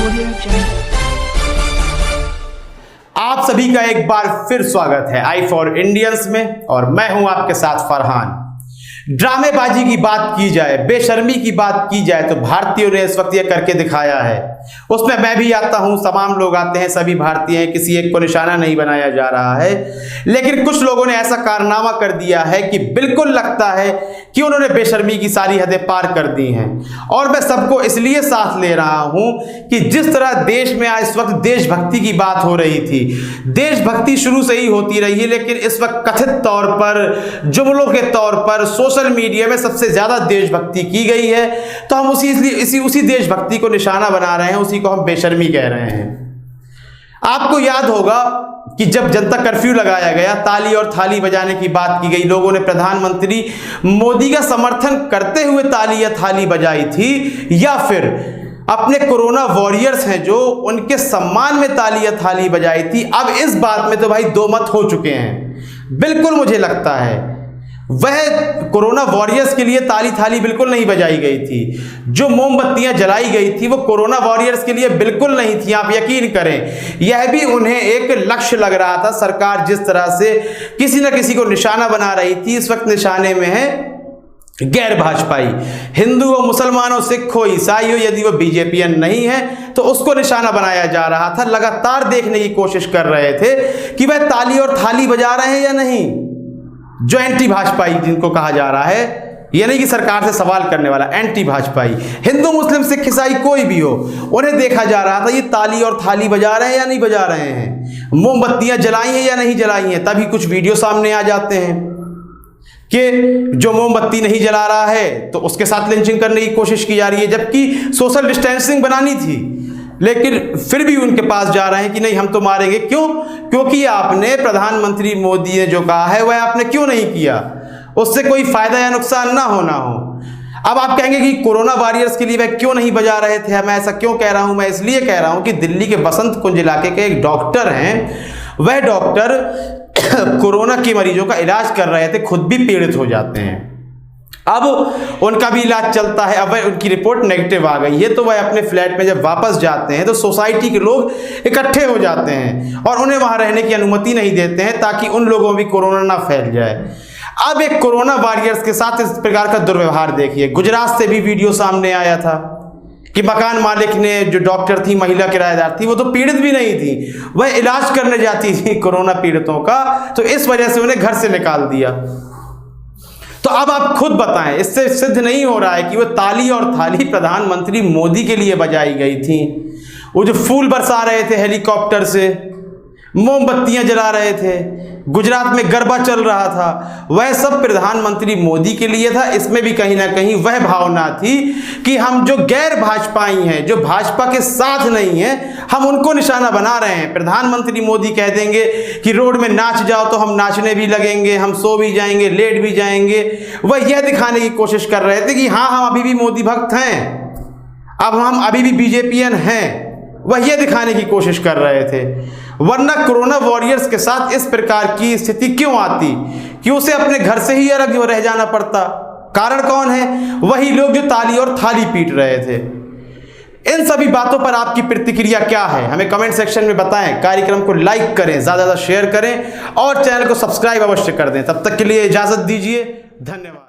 आप सभी का एक बार फिर स्वागत है आई फॉर इंडियंस में और मैं हूं आपके साथ फरहान। ड्रामेबाजी की बात की जाए, बेशर्मी की बात की जाए तो भारतीयों ने इस वक्त यह करके दिखाया है। उसमें मैं भी आता हूं, तमाम लोग आते हैं, सभी भारतीय हैं, किसी एक को निशाना नहीं बनाया जा रहा है। लेकिन कुछ लोगों ने ऐसा कारनामा कर दिया है कि बिल्कुल लगता है कि उन्होंने बेशर्मी की सारी हदें पार कर दी हैं। और मैं सबको इसलिए साथ ले रहा हूं कि जिस तरह देश में आज इस वक्त देशभक्ति की बात हो रही थी, देशभक्ति शुरू से ही होती रही है, लेकिन इस वक्त कथित तौर पर, जुमलों के तौर पर सोशल मीडिया में सबसे ज्यादा देशभक्ति की गई है। तो हम उसी देशभक्ति को निशाना बना रहे हैं, उसी को हम बेशर्मी कह रहे हैं। आपको याद होगा कि जब जनता कर्फ्यू लगाया गया, ताली और थाली बजाने की बात की गई, लोगों ने प्रधानमंत्री मोदी का समर्थन करते हुए ताली या थाली बजाई थी, या फिर अपने कोरोना वॉरियर्स हैं जो उनके सम्मान में ताली या थाली बजाई थी। अब इस बात में तो भाई दो मत हो चुके हैं। बिल्कुल मुझे लगता है वह कोरोना वॉरियर्स के लिए ताली थाली बिल्कुल नहीं बजाई गई थी। जो मोमबत्तियां जलाई गई थी वो कोरोना वॉरियर्स के लिए बिल्कुल नहीं थी। आप यकीन करें, यह भी उन्हें एक लक्ष्य लग रहा था। सरकार जिस तरह से किसी न किसी को निशाना बना रही थी, इस वक्त निशाने में है गैर भाजपाई, हिंदू हो, मुसलमान हो, सिख हो, ईसाई हो, यदि वो बीजेपीएन नहीं है तो उसको निशाना बनाया जा रहा था। लगातार देखने की कोशिश कर रहे थे कि वह ताली और थाली बजा रहे हैं या नहीं। जो एंटी भाजपाई जिनको कहा जा रहा है, यह नहीं कि सरकार से सवाल करने वाला, एंटी भाजपाई, हिंदू मुस्लिम सिख ईसाई कोई भी हो, उन्हें देखा जा रहा था ये ताली और थाली बजा रहे हैं या नहीं बजा रहे हैं, मोमबत्तियां जलाई हैं या नहीं जलाई हैं। तभी कुछ वीडियो सामने आ जाते हैं कि जो मोमबत्ती नहीं जला रहा है तो उसके साथ लिंचिंग करने की कोशिश की जा रही है, जबकि सोशल डिस्टेंसिंग बनानी थी, लेकिन फिर भी उनके पास जा रहे हैं कि नहीं हम तो मारेंगे। क्यों? क्योंकि आपने, प्रधानमंत्री मोदी ने जो कहा है वह आपने क्यों नहीं किया, उससे कोई फायदा या नुकसान ना होना हो। अब आप कहेंगे कि कोरोना वॉरियर्स के लिए वह क्यों नहीं बजा रहे थे। मैं ऐसा क्यों कह रहा हूं? मैं इसलिए कह रहा हूं कि दिल्ली के बसंत कुंज इलाके के एक डॉक्टर हैं, वह डॉक्टर कोरोना के मरीजों का इलाज कर रहे थे, खुद भी पीड़ित हो जाते हैं। अब उनका भी इलाज चलता है, अब वह उनकी रिपोर्ट नेगेटिव आ गई है, तो वह अपने फ्लैट में जब वापस जाते हैं तो सोसाइटी के लोग इकट्ठे हो जाते हैं और उन्हें वहां रहने की अनुमति नहीं देते हैं ताकि उन लोगों में भी कोरोना ना फैल जाए। अब एक कोरोना वॉरियर्स के साथ इस प्रकार का दुर्व्यवहार देखिए। गुजरात से भी वीडियो सामने आया था कि मकान मालिक ने, जो डॉक्टर थी, महिला किराएदार थी, वो तो पीड़ित भी नहीं थी, वह इलाज करने जाती थी कोरोना पीड़ितों का, तो इस वजह से उन्हें घर से निकाल दिया। तो अब आप खुद बताएं, इससे सिद्ध नहीं हो रहा है कि वो ताली और थाली प्रधानमंत्री मोदी के लिए बजाई गई थी। वो जो फूल बरसा रहे थे हेलीकॉप्टर से, मोमबत्तियां जला रहे थे, गुजरात में गरबा चल रहा था, वह सब प्रधानमंत्री मोदी के लिए था। इसमें भी कहीं ना कहीं वह भावना थी कि हम जो गैर भाजपाई हैं, जो भाजपा के साथ नहीं हैं, हम उनको निशाना बना रहे हैं। प्रधानमंत्री मोदी कह देंगे कि रोड में नाच जाओ तो हम नाचने भी लगेंगे, हम सो भी जाएंगे, लेट भी जाएंगे। वह यह दिखाने की कोशिश कर रहे थे कि हाँ, हम अभी भी मोदी भक्त हैं, अब हम अभी भी बीजेपीएन हैं। वह यह दिखाने की कोशिश कर रहे थे। वरना कोरोना वॉरियर्स के साथ इस प्रकार की स्थिति क्यों आती कि उसे अपने घर से ही अलग रह जाना पड़ता? कारण कौन है? वही लोग जो ताली और थाली पीट रहे थे। इन सभी बातों पर आपकी प्रतिक्रिया क्या है, हमें कमेंट सेक्शन में बताएं। कार्यक्रम को लाइक करें, ज्यादा से ज्यादा शेयर करें और चैनल को सब्सक्राइब अवश्य कर दें। तब तक के लिए इजाजत दीजिए, धन्यवाद।